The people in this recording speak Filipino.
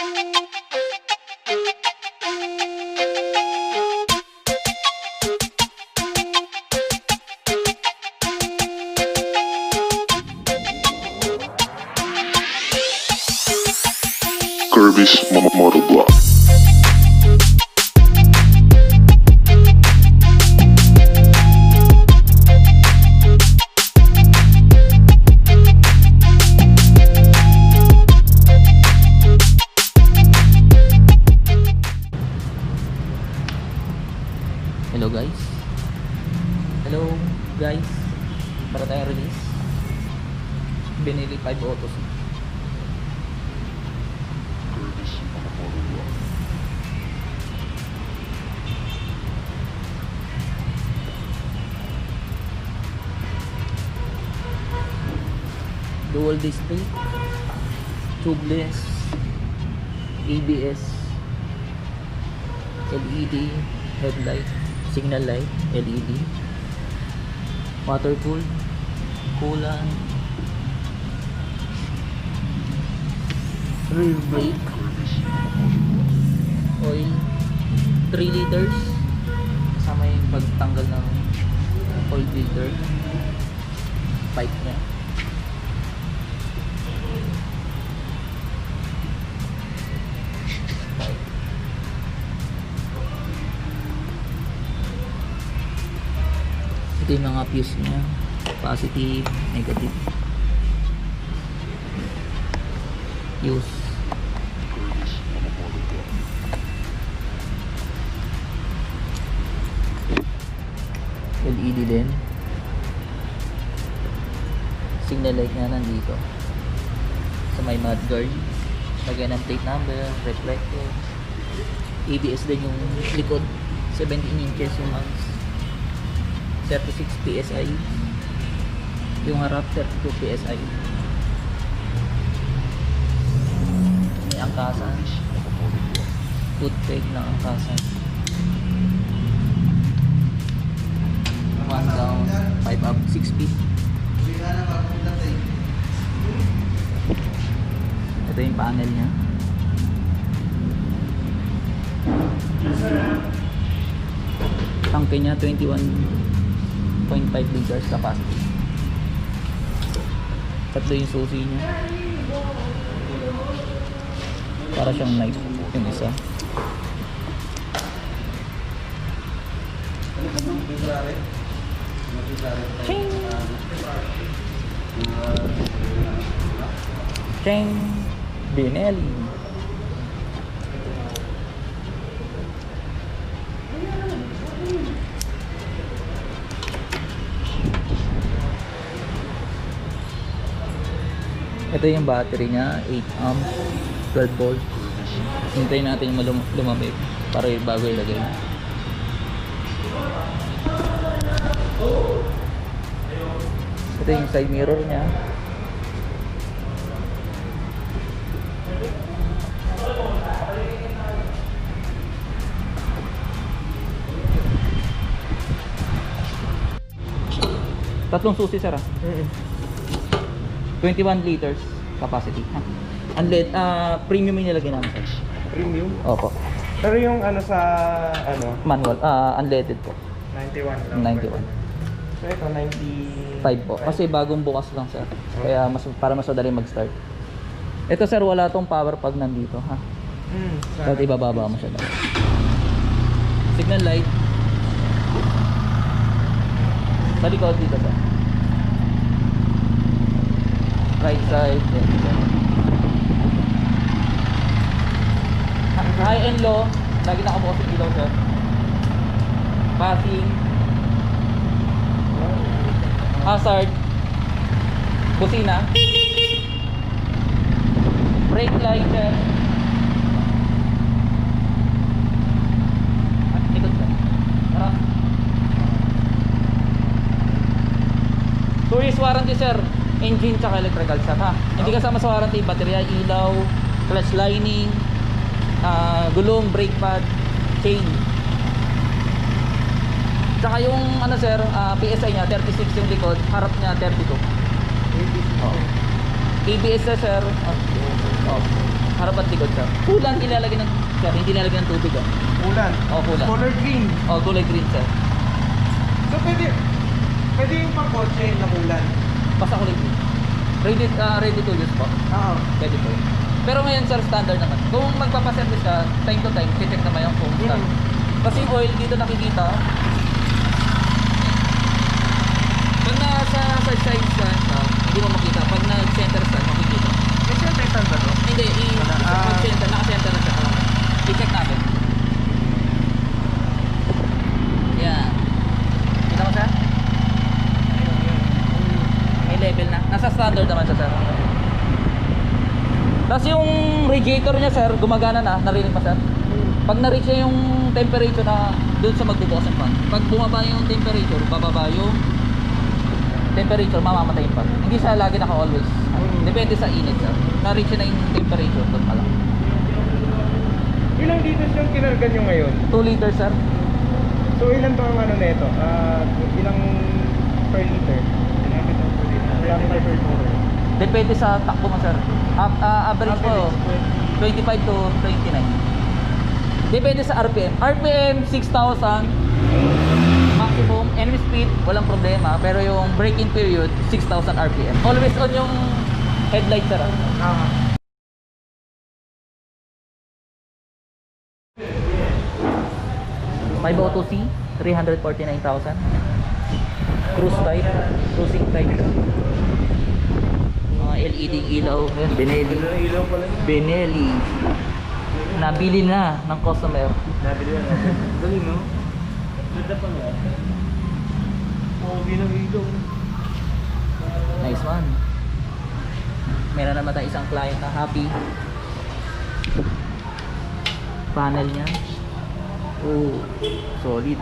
Kirby's Motovlog. Hello guys. Hello guys. Para tayong release. Binili 5 autos. Kirby's Motovlog. Dual display, tubeless, ABS, LED headlight, signal light, LED, water cooled, coolant, rear brake, oil, 3 liters, kasama yung pagtanggal ng oil filter, pipe niya. Ito yung mga fuse niya, positive, negative. Fuse. Kirby's Motovlog. LED din. Signal light nga nandito. Sa may mudguard. Lagyan ng plate number, reflector. ABS din yung likod. 17 inches yung mags. 36 PSI. Yung harap 32 PSI. May angkasan. Foot peg na angkasan. 1 down, 5 up, 6 speed. Ito yung panel niya. Tangke niya 21.5 liters capacity. Tatlo yung susi niya. Para siyang knife yung isa. Ching! Ching! Benelli. Ito yung battery niya, 8 amps, 12 volts. Hintayin natin yung lumamig para bago ilagay. Ito yung side mirror niya. Tatlong susi, sir. 21 liters capacity. Premium yung nilagay namin, sir. Premium? Opo. Pero yung ano sa ano, Manual, unleaded po. 91 lang. 91. So ito 5 po. Kasi bagong bukas lang, sir. Kaya para mas madali mag-start. Ito, sir, wala tong power pag nandito, ha. At ibababa mo siya lang. Signal light. Sa likod dito, sir. Right side. High and low. Lagi nakabukas yung ilaw, sir. Passing. Hazard. Busina. Brake light, sir. At ikot, sir. Harap. 2 years warranty, sir. Engine tsaka electrical set, ha. Hindi kasama sa warranty baterya, ilaw, clutch lining, gulong, brake pad, chain. Tsaka yung ano, sir, PSI niya 36 yung likod, harap niya 32. ABS na, sir. Harap at likod sir. Kulang ilalagay ng sir, hindi ilalagay ng tubig ah. Ulan. Kulang. Color green. Kulay green sir. So pwede yung pang kotse na ulan. Basta kulay green. Ready to use po. Oo. Pwede po. Pero ngayon sir, standard naman. Kung magpapaservice ka, time to time, check naman yung kung saan. Kasi yung oil dito nakikita. Pag nasa side stand ka, hindi mo makita. Pag nag-center stand, makikita. May center stand ba to? Hindi, naka-center na siya. I-check natin. Yan. Kita mo sir? May level na. Nasa standard naman siya sir. Tapos yung radiator niya sir, gumagana na. Narinig pa sir? Pag na-reach niya yung temperature na doon sa magbubukas ng fan. Pag bumaba yung temperature, bababa yung temperature, mamamatay yung fan. Hindi siya lagi naka-always. Depende sa init sir. Na-reach na yung temperature, doon pa lang. Ilang liters yung kinargan nyo ngayon? 2 liters sir. So ilan ba ang ano nito? Ilang per liter? Diameter per liter. Depende sa takbo mo sir. Average po 25 to 29. Depende sa RPM. RPM 6,000 maximum. Enemy speed walang problema, pero yung braking period 6,000 RPM. Always on yung headlight sir. Ah. 502C 349,000. Cruise type, cruising type. Mga LED ilaw, Benelli. Ilaw pala. Benelli. Nabili na ng customer. Nabili na. Galing no? Ganda pa nga. Pogi ng ilaw. Nice one. Meron naman tayong isang client na happy. Panel niya. Oh, solid.